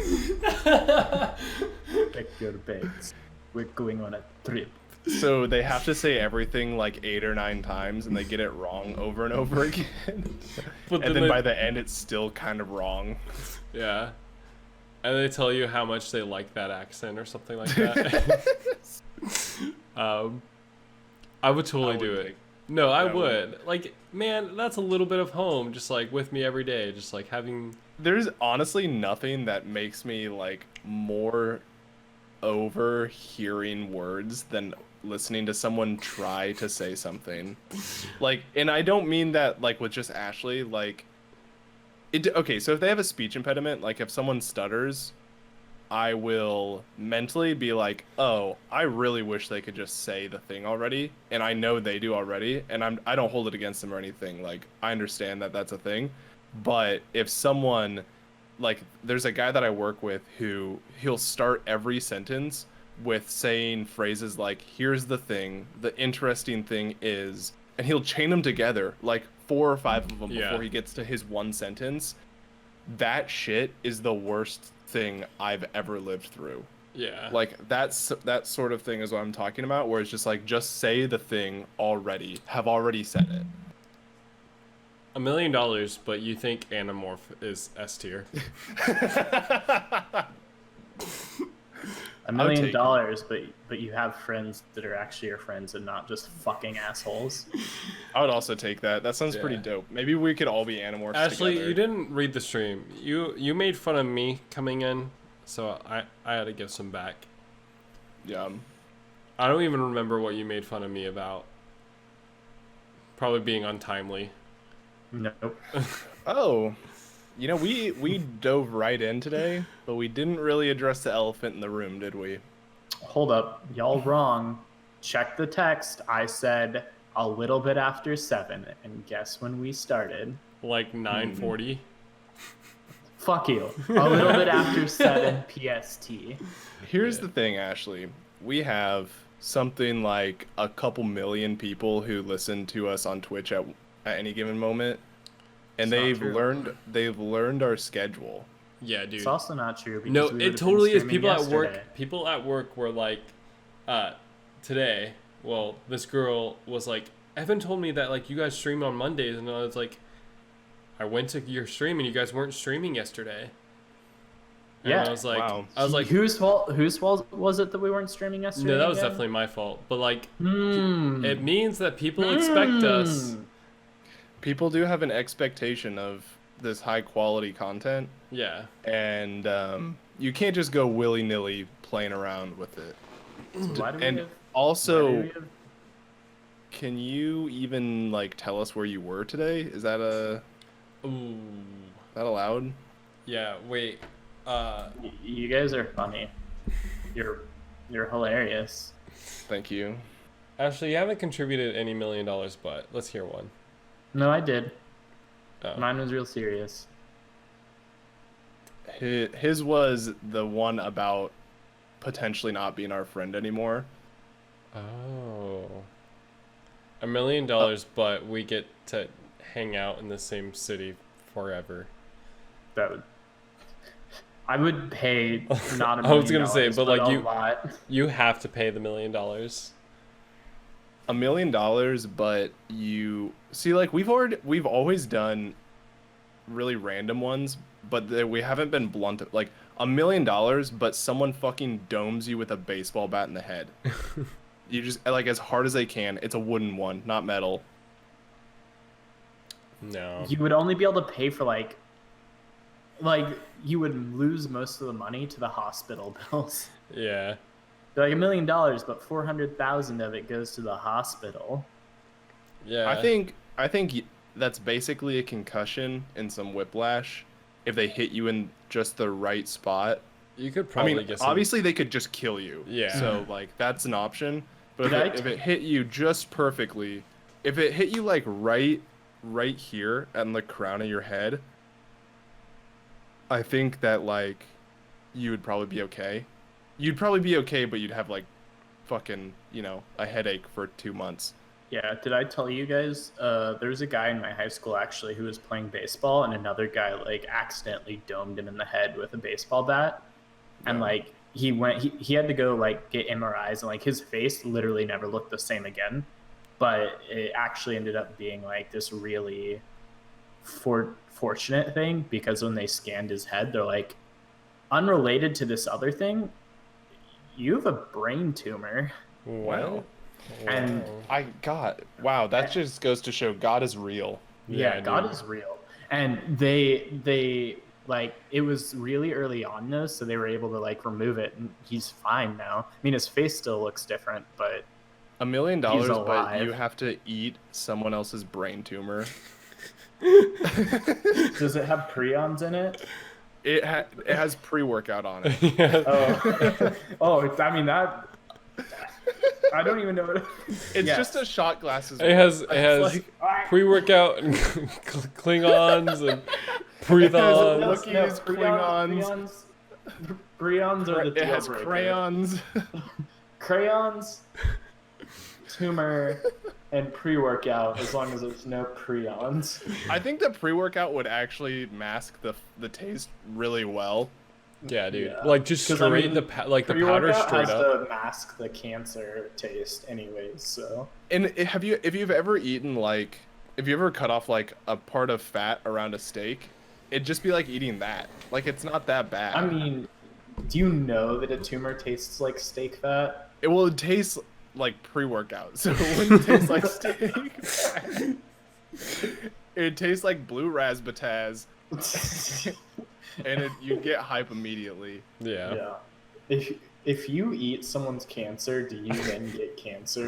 Pick your bags. We're going on a trip. So they have to say everything like 8 or 9 times, and they get it wrong over and over again. But And then they- by the end, it's still kind of wrong. Yeah. And they tell you how much they like that accent or something like that. I would totally I do would it. take- No, I I would. would. Like, man, that's a little bit of home, just like with me every day, just like having. There's honestly nothing that makes me like more over hearing words than listening to someone try to say something. Like, and I don't mean that like with just Ashley, like okay, so if they have a speech impediment, like if someone stutters, I will mentally be like, oh, I really wish they could just say the thing already, and I know they do already, and I don't hold it against them or anything. Like, I understand that that's a thing, but if someone, like, there's a guy that I work with who he'll start every sentence with saying phrases like, here's the thing, the interesting thing is, and he'll chain them together, like 4 or 5 of them Yeah. before he gets to his one sentence. That shit is the worst thing I've ever lived through. Yeah. Like, that sort of thing is what I'm talking about, where it's just like, just say the thing already, have already said it. $1 million, but you think Animorph is S tier. $1 million, take but you have friends that are actually your friends and not just fucking assholes. I would also take that. That sounds pretty Yeah. dope. Maybe we could all be Animorphs Ashley, together. you didn't read the stream. You made fun of me coming in, so I had to give some back. Yeah. I don't even remember what you made fun of me about. Probably being untimely. Nope. Oh, you know, we dove right in today, but we didn't really address the elephant in the room, did we? Hold up. Y'all wrong. Check the text. I said a little bit after 7, and guess when we started? Like 9:40. Fuck you. A little bit after 7 PST. Here's the thing, Ashley. We have something like a couple million people who listen to us on Twitch at any given moment, and It's not they've learned our schedule. Yeah, dude. It's also not true. No, Because we it would've been totally is. streaming People at yesterday. work. People at work were like, today well, this girl was like, Evan told me that like you guys stream on Mondays, and I was like, I went to your stream and you guys weren't streaming yesterday. And Yeah. I was like, Wow. whose fault was it that we weren't streaming yesterday? no, that was again? definitely my fault. But like, Hmm. it means that people expect us. Hmm. People do have an expectation of this high quality content, Yeah. and you can't just go willy nilly playing around with it. So why do we And have- also, why do we have- can you even like tell us where you were today? Is that Ooh. that allowed? Yeah. Wait. You guys are funny. You're hilarious. Thank you. Actually, you haven't contributed any $1 million, but let's hear one. No, I did. Oh. Mine was real serious. His was the one about potentially not being our friend anymore. Oh. $1 million, but we get to hang out in the same city forever. That would. I would pay not a I was million gonna say, dollars, but, like, a you- lot. You have to pay the $1 million. $1 million, but you see, like we've always done really random ones, but we haven't been blunt. Like $1 million, but someone fucking domes you with a baseball bat in the head. You just like as hard as they can. It's a wooden one, not metal. No. You would only be able to pay for like you would lose most of the money to the hospital bills. Yeah. They're like $1 million, but 400,000 of it goes to the hospital. Yeah. I think that's basically a concussion and some whiplash. If they hit you in just the right spot, you could probably I mean, get some. obviously they could just kill you. Yeah. So like that's an option. But Did if I it hit you just perfectly, if it hit you like right here on the crown of your head, I think that like you would probably be okay. You'd probably be okay, but you'd have like fucking, a headache for 2 months. Yeah, did I tell you guys? There was a guy in my high school actually who was playing baseball, and another guy like accidentally domed him in the head with a baseball bat, and No. like he had to go like get MRIs, and like his face literally never looked the same again. But it actually ended up being like this really fortunate thing, because when they scanned his head, they're like, unrelated to this other thing, you have a brain tumor. Wow. And- Wow, that just goes to show God is real. Yeah, God dude. is real. And they like, it was really early on though, so they were able to like remove it, and he's fine now. I mean, his face still looks different, but $1 million, but alive. you have to eat someone else's brain tumor. does it have prions in it? It has pre-workout on it. Yeah. Oh, oh, I mean that. I don't even know what. It's Yes. just a shot glasses. It has It's like, pre-workout and Klingons and Prethons. Look, Wookiees, prions. Prions are the it deal has breaker. crayons. Crayons, tumor, and pre-workout, as long as there's no prions. I think the pre-workout would actually mask the taste really well. Yeah, dude. Yeah. Like just 'Cause, I straight mean, the powder Pre-workout straight has up. to mask the cancer taste, anyways. So And if you've ever eaten like if you ever cut off like a part of fat around a steak, it'd just be like eating that. Like it's not that bad. I mean, do you know that a tumor tastes like steak fat? it will taste like pre-workout, so it wouldn't taste like steak. fat. It tastes like blue razzmatazz, and you get hype immediately. Yeah. Yeah. If you eat someone's cancer, do you then get cancer?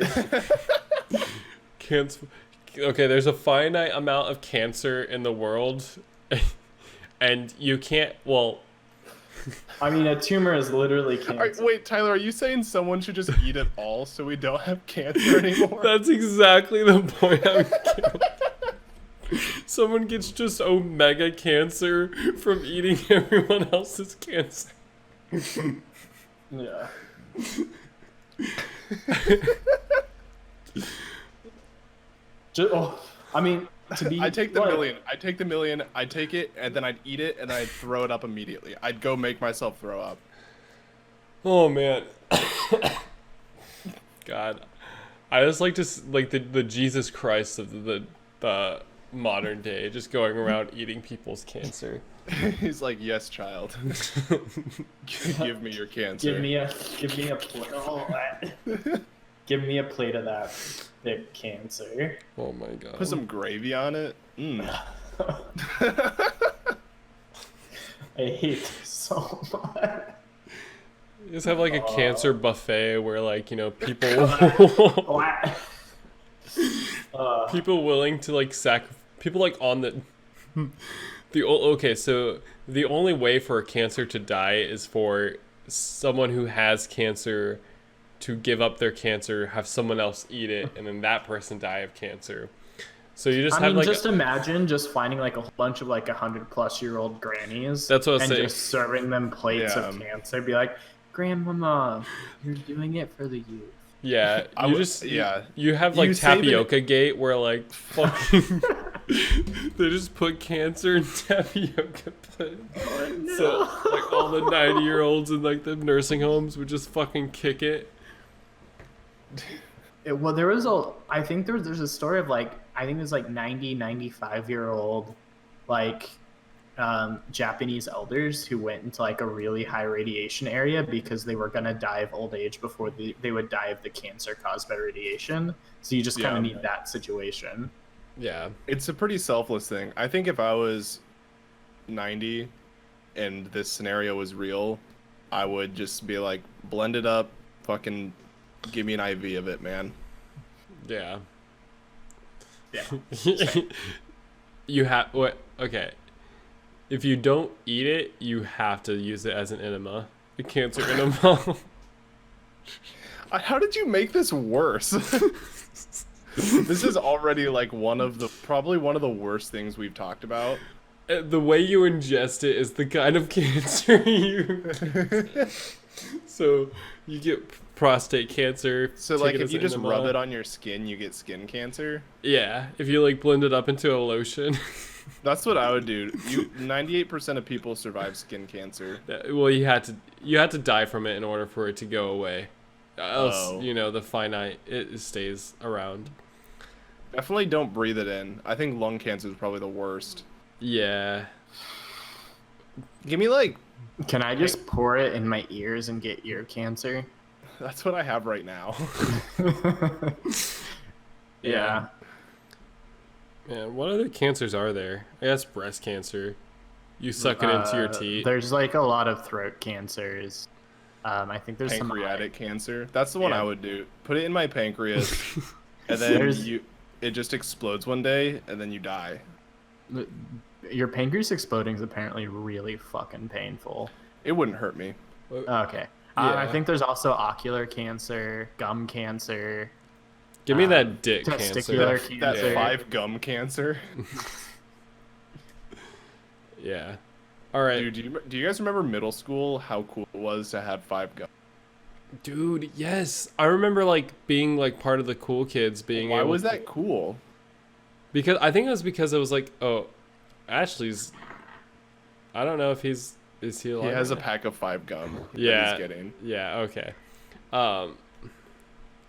Cancer. Okay, there's a finite amount of cancer in the world, and you can't. Well, I mean, a tumor is literally All right, cancer. wait, Tyler, are you saying someone should just eat it all so we don't have cancer anymore? that's exactly the point I'm getting. Someone gets just omega cancer from eating everyone else's cancer. Yeah. I mean, to be. I take the like, million. I'd take it, and then I'd eat it, and I'd throw it up immediately. I'd go make myself throw up. Oh man. God. I just like to like the Jesus Christ of the modern day, just going around eating people's cancer. He's like, yes, child. Give me your cancer. Give me a plate. Oh, give me a plate of that thick cancer. Oh my god. Put some gravy on it. I hate this so much. You just have like a cancer buffet where like, you know, people people willing to like people like on okay, so the only way for a cancer to die is for someone who has cancer to give up their cancer, have someone else eat it, and then that person die of cancer. So you just just imagine just finding like a bunch of like 100-plus-year-old grannies. That's what I was and saying. just serving them plates Yeah. of cancer. Be like, Grandmama, you're doing it for the youth. Yeah, you have like You save it- tapioca gate where like fucking they just put cancer in tapioca pudding. So like all the 90-year-olds in like the nursing homes would just fucking kick it. Well, I think there's a story of like, I think there's like 95-year-old like Japanese elders who went into like a really high radiation area because they were gonna die of old age before they would die of the cancer caused by radiation. So you just kind of need that situation. Yeah. It's a pretty selfless thing. I think if I was 90 and this scenario was real, I would just be like, blend it up, fucking give me an IV of it, man. Yeah. Yeah. You have what? Okay. If you don't eat it, you have to use it as an enema, a cancer enema. How did you make this worse? This is already like probably one of the worst things we've talked about. The way you ingest it is the kind of cancer you. So you get prostate cancer. So take like it if as you just enema. rub it on your skin, you get skin cancer. Yeah, if you like blend it up into a lotion. That's what I would do. 98% of people survive skin cancer. Well, you had to die from it in order for it to go away. Else, you know, the finite it stays around. Definitely don't breathe it in. I think lung cancer is probably the worst. Yeah. Give me like, Can I just pour it in my ears and get ear cancer? that's what I have right now. Yeah. Man, what other cancers are there? I guess breast cancer. You suck it into your teeth. There's like a lot of throat cancers. I think there's Pancreatic cancer. That's the one Yeah. I would do. Put it in my pancreas, and then There's- it just explodes one day, and then you die. Your pancreas exploding is apparently really fucking painful. It wouldn't hurt me. Okay. I Yeah. think there's also ocular cancer, gum cancer, Give me that dick testicular cancer. That cancer. 5 gum cancer. Yeah. All right. Dude, do you guys remember middle school? How cool it was to have 5 gum. Dude, yes. I remember like being like part of the cool kids being Why able was to- that cool? Because I think it was because it was like, oh, Ashley's I don't know if is he He alive? has a or not? pack of 5 gum. that Yeah. he's getting. Yeah, okay.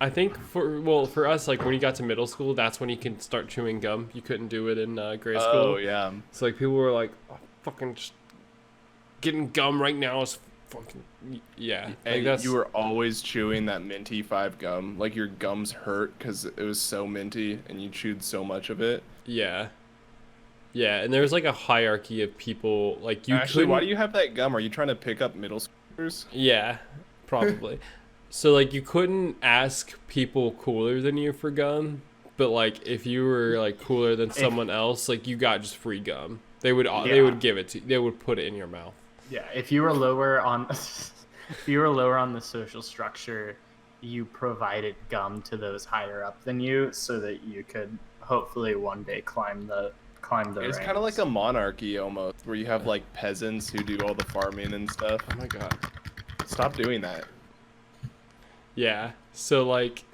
I think for us, like when you got to middle school, that's when you can start chewing gum. You couldn't do it in grade school. Oh yeah. So like people were like, oh, fucking just getting gum right now is fucking yeah. Like, And that's, you were always chewing that minty 5 gum. Like your gums hurt because it was so minty and you chewed so much of it. yeah. Yeah, and there's like a hierarchy of people like you Actually, couldn't. why do you have that gum? Are you trying to pick up middle schoolers? Yeah, probably. So like you couldn't ask people cooler than you for gum, but like if you were like cooler than someone else, like you got just free gum. They would give it to you. They would put it in your mouth. Yeah, if you were lower on the social structure, you provided gum to those higher up than you so that you could hopefully one day climb the It's kind of like a monarchy almost, where you have like peasants who do all the farming and stuff. Oh my god. Stop doing that. Yeah. So like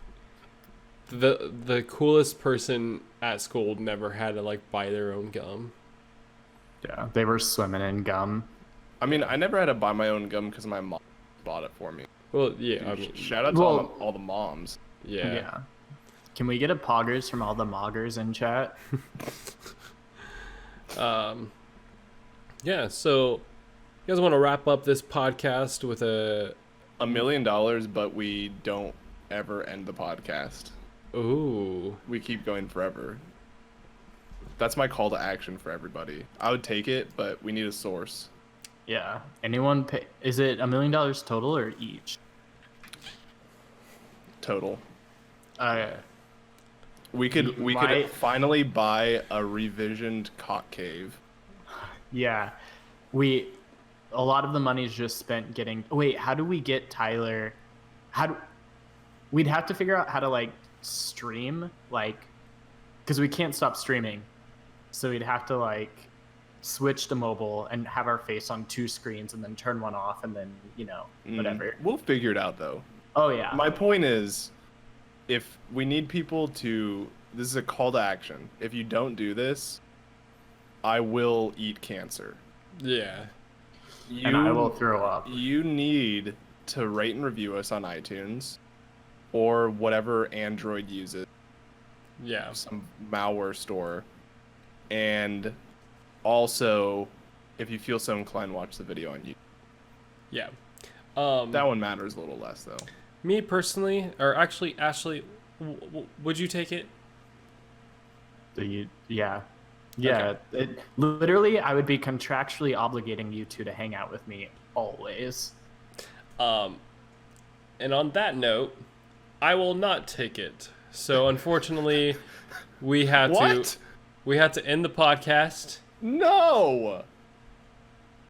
the coolest person at school never had to like buy their own gum. Yeah, they were swimming in gum. I mean, I never had to buy my own gum because my mom bought it for me. Well, yeah, I mean, Shout out to all the moms. yeah. Yeah. Can we get a poggers from all the moggers in chat? Yeah, so you guys want to wrap up this podcast with $1 million, but we don't ever end the podcast. ooh. We keep going forever. That's my call to action for everybody. I would take it, but we need a source. Yeah. Anyone pay? Is it $1 million total or each? Total. Uh, We could Might- finally buy a revisioned cock cave. yeah. A lot of the money is just spent getting. Wait, how do we get Tyler? We'd have to figure out how to like stream, like, because we can't stop streaming. So we'd have to like switch to mobile and have our face on 2 screens and then turn one off and then, whatever. We'll figure it out though. Oh yeah. My point is, if we need people to, this is a call to action. If you don't do this, I will eat cancer. Yeah. And I will throw up. You need to rate and review us on iTunes or whatever Android uses, Yeah. some malware store. And also, if you feel so inclined, watch the video on YouTube. Yeah. That one matters a little less though. Me personally, or actually, Ashley, would you take it? Yeah. Yeah. Literally, I would be contractually obligating you two to hang out with me always. And on that note, I will not take it. So unfortunately, we had What? to end the podcast. No!